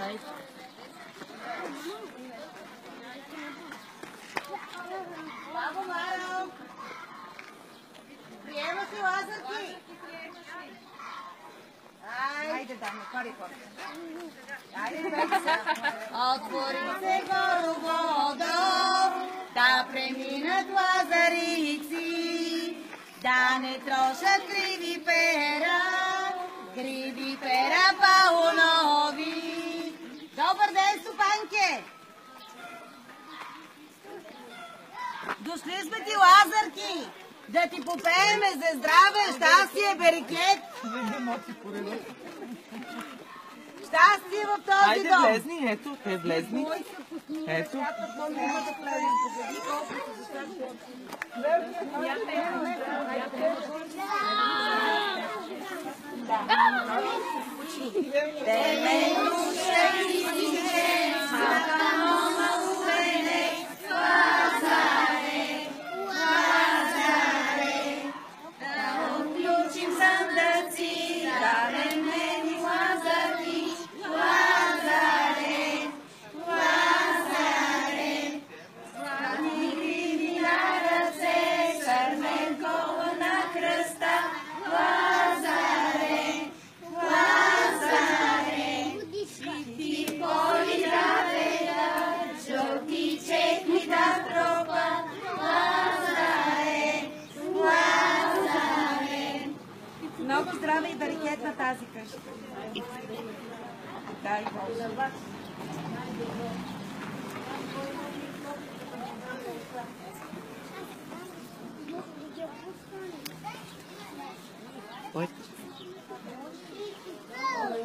Айде. Бабо Маро! Приема си лазърки! Айде, даме, кори. Айде, отвори се гороводо, да преминат лазарици, да не трошат криви пера паунови. Добър ден, стопанке! Дошли сме ти, лазърки, да ти попееме за здраве, щастие, берекет. Щастие в този дом. Айде, влезни, ето, те влезни. Ето. Много здраве и берекет на тази къща. Дай Боже.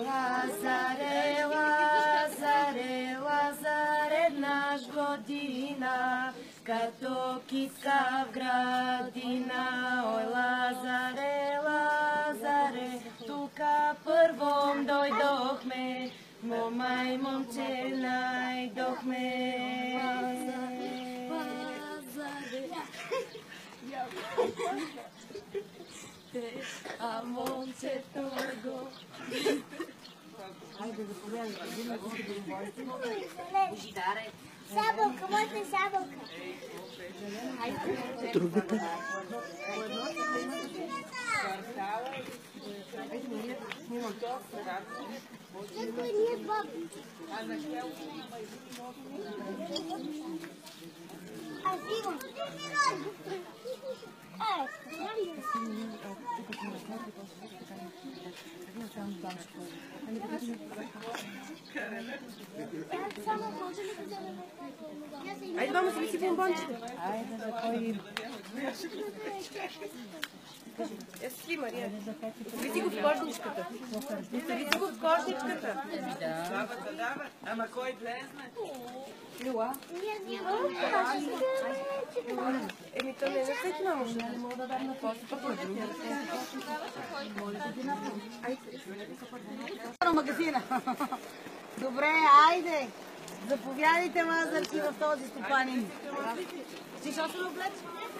Лазаре, Лазаре, Лазаре, наш година, като китка в градина. Ой, Лазаре, Лазаре, тука първом дойдохме, мома и момче найдохме. А момчето го... Айде, заповядайте. Божидаре. Сабълка, моята е сабълка. Другата. Някой ни е баби. Аз имам. Айде, мама, си си бомбончета. Айде, за кой... Еси, Мария. Види го в кожничката. Види го в кожничката. Да. Ама кой влезне? Люла. Еми, то не е на всеки мамо. Не мога да дам на после, пък на други. На магазина. Добре, айде. Заповядайте, мазърки, в този стопанин. Ти що се облеч?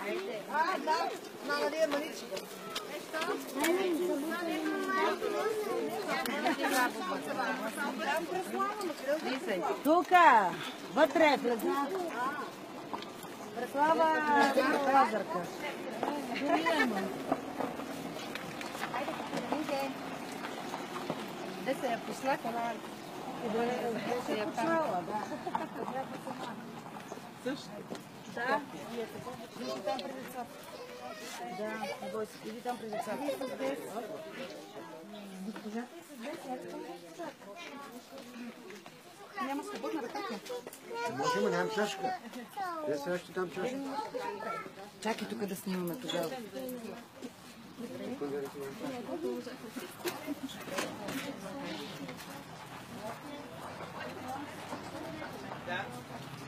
Айде. Да. Мама ли е маничка? Тука, вътре, Преслава. Преслава, лазърка. Де се я пошла? Де се я почнала, да. Също? Да. Иди там пред децата. Да, бойся, иди там пред децата. Госпожата е с 10, няма свободна ръката. Може, но нямам чашка. Те сега ще дам чашка. Чакай тук да снимаме тогава.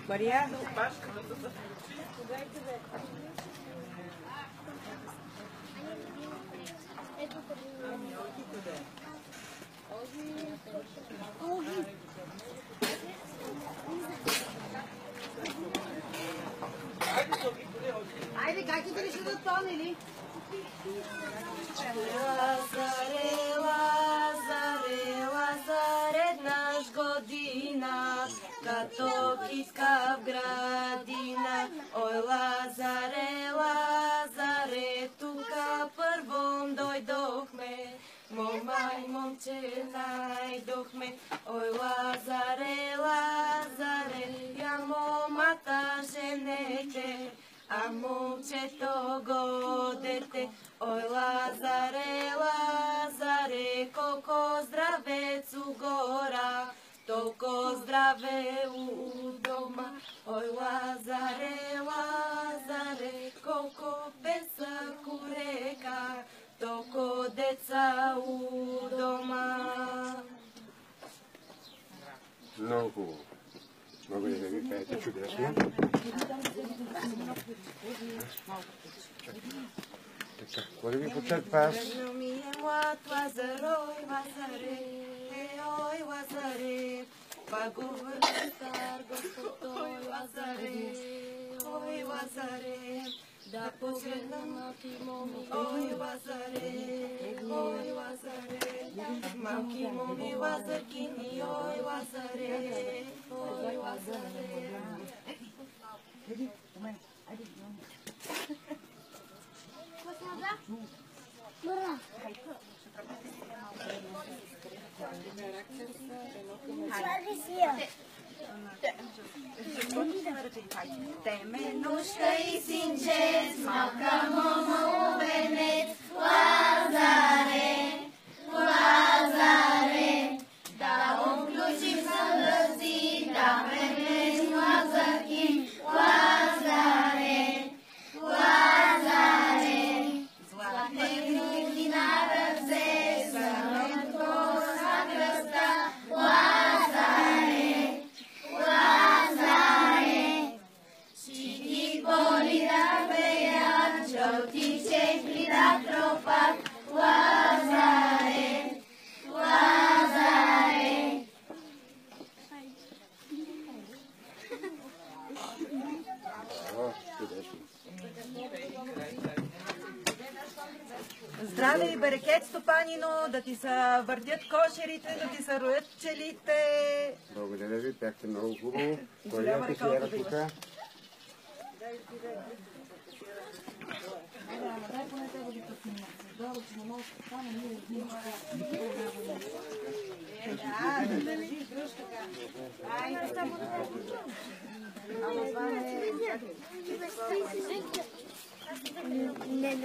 Мария? Айде, гайките ли ще да тонели? Лазаре, Лазаре, Лазаре, наш момче найдохме. Ой, Лазаре, Лазаре, я момата женете, а момчето го дете. Ой, Лазаре, Лазаре, колко здравец у гора, толко здраве у дома. Ой, Лазаре, Лазаре, колко песък у река, толко деца у дома. Много хубаво. Много ли да ви пеете чудесно? Така, какво да ви почерпа аз? Ми е млад Лазар, ой, Лазаре, ой, Лазаре, па говори стар Господ, ой, Лазаре, ой, Лазаре, да погледна малки моми, ой, Лазаре, ой, Лазаре, малки моми Лазаркини, ой, Лазаре, ой, Лазаре. Теменушка и синче, малка момо венец, Лазаре, Лазаре, да обключим съндъци, да венец Лазарки, Лазаре, Лазаре, златне книги на ръце, сънко на кръста, Лазаре, Лазаре, щити боли да пеят, жълти чехли да тропат, Лазаре, Лазаре. О, чудесно. Здраве и берекет, стопанино, да ти се въртят кошерите, да ти се роят пчелите. Благодаря ви, бяхте много хубаво. Кой е офицера тук? Не,